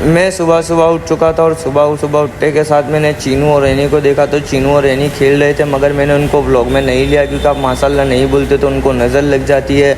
मैं सुबह सुबह उठ चुका था और सुबह उठने के साथ मैंने चीनू और रैनी को देखा, तो चीनू और रैनी खेल रहे थे, मगर मैंने उनको व्लॉग में नहीं लिया क्योंकि आप माशाल्लाह नहीं बोलते तो उनको नज़र लग जाती है।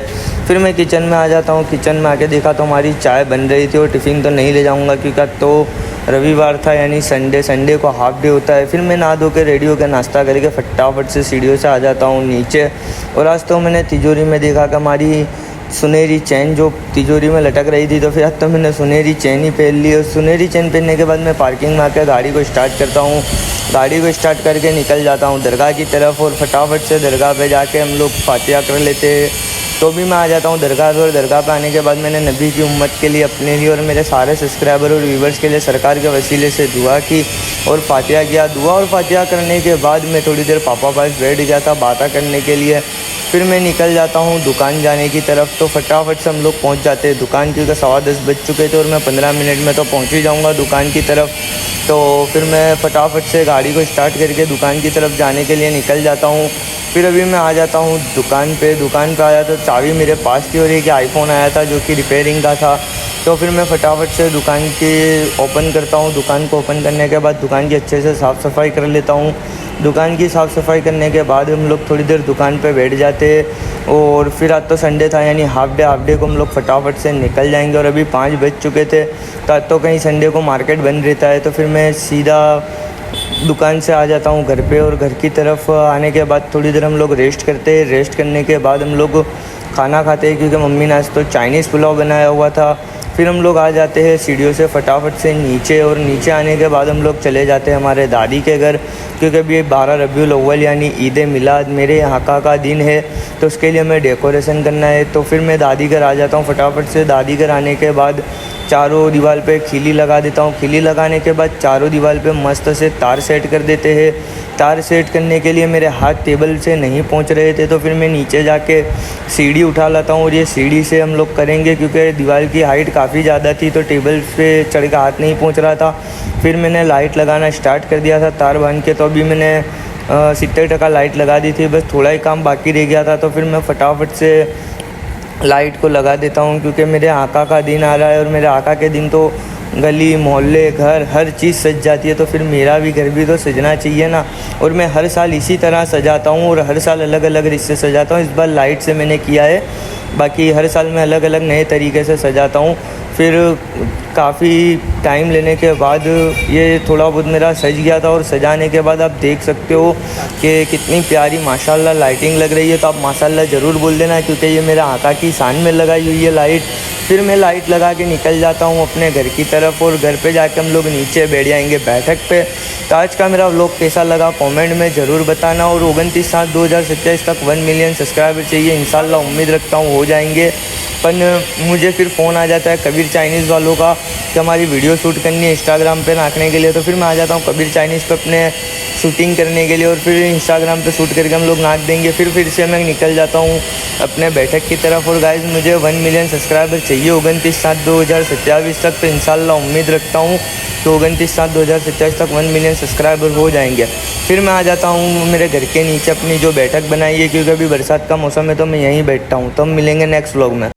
फिर मैं किचन में आ जाता हूँ, किचन में आके देखा तो हमारी चाय बन रही थी और टिफ़िन तो नहीं ले जाऊँगा क्योंकि तो रविवार था यानी संडे को हाफ डे होता है। फिर मैं नहा धो के रेडी होकर नाश्ता करके फटाफट से सीढ़ियों से आ जाता हूँ नीचे। और आज तो मैंने तिजोरी में देखा कि हमारी सुनहरी चैन जो तिजोरी में लटक रही थी, तो फिर आज तो मैंने सुनहरी चैन ही पहन ली। और सुनहरी चैन पहनने के बाद मैं पार्किंग में आकर गाड़ी को स्टार्ट करता हूँ। गाड़ी को स्टार्ट करके निकल जाता हूँ दरगाह की तरफ और फटाफट से दरगाह पे जाके हम लोग फातिहा कर लेते हैं। तो भी मैं आ जाता हूँ दरगाह पे, और दरगाह पे आने के बाद मैंने नबी की उम्मत के लिए, अपने लिए और मेरे सारे सब्सक्राइबर और व्यूवर्स के लिए सरकार के वसीले से दुआ की और फातिहा किया। दुआ और फातिहा करने के बाद मैं थोड़ी देर पापा पास बैठ गया था बातें करने के लिए। फिर मैं निकल जाता हूँ दुकान जाने की तरफ। तो फटाफट से हम लोग पहुँच जाते हैं दुकान, क्योंकि 10:15 बज चुके थे और मैं 15 मिनट में तो पहुँच ही जाऊँगा दुकान की तरफ। तो फिर मैं फटाफट से गाड़ी को स्टार्ट करके दुकान की तरफ जाने के लिए निकल जाता हूँ। फिर अभी मैं आ जाता हूँ दुकान पे आया तो चाबी मेरे पास थी और एक आईफ़ोन आया था जो कि रिपेयरिंग का था। तो फिर मैं फटाफट से दुकान की ओपन करता हूँ। दुकान को ओपन करने के बाद दुकान की अच्छे से साफ़ सफाई कर लेता हूँ। दुकान की साफ़ सफाई करने के बाद हम लोग थोड़ी देर दुकान पे बैठ जाते हैं। और फिर आज तो संडे था यानी हाफ डे को हम लोग फटाफट से निकल जाएंगे। और अभी 5 बज चुके थे, तो आज तो कहीं संडे को मार्केट बंद रहता है। तो फिर मैं सीधा दुकान से आ जाता हूँ घर पे, और घर की तरफ आने के बाद थोड़ी देर हम लोग रेस्ट करते हैं। रेस्ट करने के बाद हम लोग खाना खाते हैं, क्योंकि मम्मी ने आज तो चाइनीज़ पुलाव बनाया हुआ था। फिर हम लोग आ जाते हैं सीढ़ियों से फटाफट से नीचे, और नीचे आने के बाद हम लोग चले जाते हैं हमारे दादी के घर, क्योंकि अभी 12 रबीउल अव्वल यानी ईद मिलाद मेरे यहाँ का दिन है, तो उसके लिए हमें डेकोरेशन करना है। तो फिर मैं दादी घर आ जाता हूँ फटाफट से। दादी घर आने के बाद चारों दीवार पे खिली लगा देता हूँ। खिली लगाने के बाद चारों दीवार पे मस्त से तार सेट कर देते हैं। तार सेट करने के लिए मेरे हाथ टेबल से नहीं पहुँच रहे थे, तो फिर मैं नीचे जाके सीढ़ी उठा लाता हूँ, और ये सीढ़ी से हम लोग करेंगे क्योंकि दीवार की हाइट काफ़ी ज़्यादा थी, तो टेबल पे चढ़ के हाथ नहीं पहुँच रहा था। फिर मैंने लाइट लगाना स्टार्ट कर दिया था तार बांध के। तो अभी मैंने 70% लाइट लगा दी थी, बस थोड़ा ही काम बाकी रह गया था। तो फिर मैं फटाफट से लाइट को लगा देता हूँ, क्योंकि मेरे आका का दिन आ रहा है, और मेरे आका के दिन तो गली मोहल्ले घर हर चीज़ सज जाती है। तो फिर मेरा भी घर भी तो सजना चाहिए ना। और मैं हर साल इसी तरह सजाता हूँ, और हर साल अलग अलग रिश्ते सजाता हूँ। इस बार लाइट से मैंने किया है, बाकी हर साल मैं अलग अलग नए तरीके से सजाता हूँ। फिर काफ़ी टाइम लेने के बाद ये थोड़ा बहुत मेरा सज गया था, और सजाने के बाद आप देख सकते हो कि कितनी प्यारी माशाल्लाह लाइटिंग लग रही है। तो आप माशाल्लाह ज़रूर बोल देना, क्योंकि ये मेरा आका की शान में लगाई हुई है लाइट। फिर मैं लाइट लगा के निकल जाता हूँ अपने घर की तरफ, और घर पे जाके हम लोग नीचे बैठ जाएंगे बैठक पे। तो आज का मेरा व्लॉग कैसा लगा कमेंट में ज़रूर बताना। और 29/7/2027 तक 1 मिलियन सब्सक्राइबर चाहिए, इंशाल्लाह उम्मीद रखता हूँ हो जाएंगे। पर मुझे फिर फ़ोन आ जाता है कबीर चाइनीज़ वालों का कि हमारी वीडियो शूट करनी है इंस्टाग्राम पे नाखने के लिए। तो फिर मैं आ जाता हूँ कबीर चाइनीज़ पे अपने शूटिंग करने के लिए, और फिर इंस्टाग्राम पे शूट करके हम लोग नाच देंगे। फिर से मैं निकल जाता हूँ अपने बैठक की तरफ। और गाइस मुझे 1 मिलियन सब्सक्राइबर चाहिए 29/7/2027 तक। तो इंशाल्लाह उम्मीद रखता हूँ कि 29/7/2027 तक 1 मिलियन सब्सक्राइबर हो जाएंगे। फिर मैं आ जाता हूँ मेरे घर के नीचे अपनी जो बैठक बनाई है, क्योंकि अभी बरसात का मौसम है तो मैं यहीं बैठता हूँ। तो हम मिलेंगे नेक्स्ट व्लॉग में।